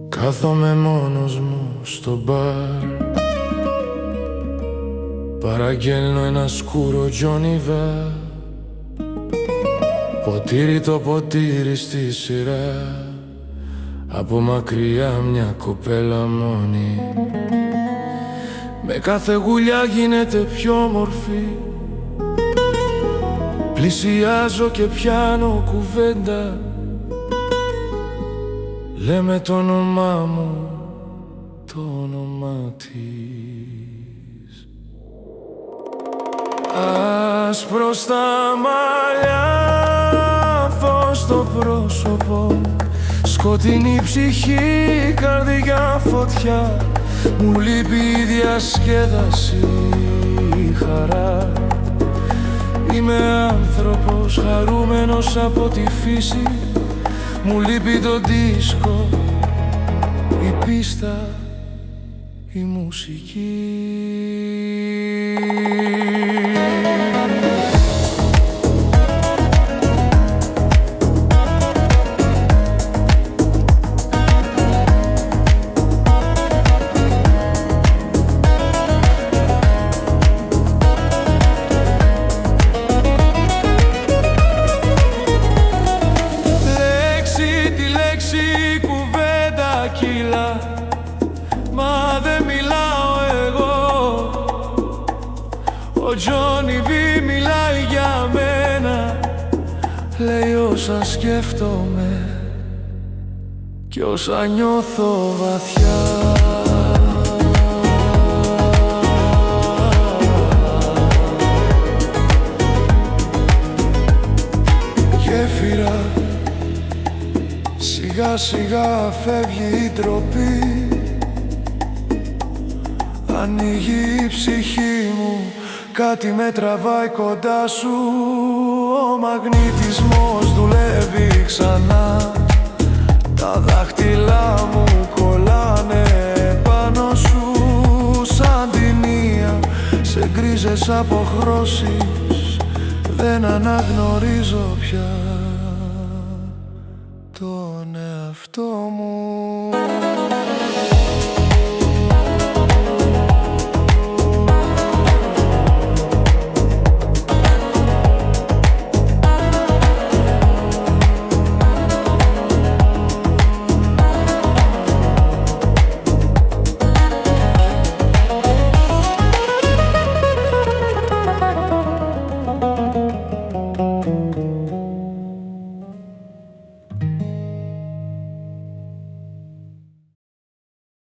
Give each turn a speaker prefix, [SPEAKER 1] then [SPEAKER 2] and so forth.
[SPEAKER 1] Κάθομαι μόνος μου στο μπαρ, παραγγέλνω ένα σκούρο Τζόνιβα, ποτήρι το ποτήρι στη σειρά, από μακριά μια κοπέλα μόνη. Με κάθε γουλιά γίνεται πιο όμορφη, πλησιάζω και πιάνω κουβέντα. Λέμε το όνομά μου, το όνομά της. Άσπρο στα μαλλιά, φως στο πρόσωπο, σκοτεινή ψυχή, καρδιά φωτιά. Μου λείπει η διασκέδαση, η χαρά. Είμαι άνθρωπος χαρούμενος από τη φύση. Μου λείπει το δίσκο, η πίστα, η μουσική. Μα δεν μιλάω εγώ, ο Τζόνι Βι μιλάει για μένα. Λέει όσα σκέφτομαι κι όσα νιώθω βαθιά. Γέφυρα, σιγά σιγά φεύγει η ντροπή. Ανοίγει η ψυχή μου, κάτι με τραβάει κοντά σου. Ο μαγνητισμός δουλεύει ξανά. Τα δάχτυλά μου κολλάνε πάνω σου, σαν την ία σε γκρίζες αποχρώσεις. Δεν αναγνωρίζω πια τον εαυτό μου.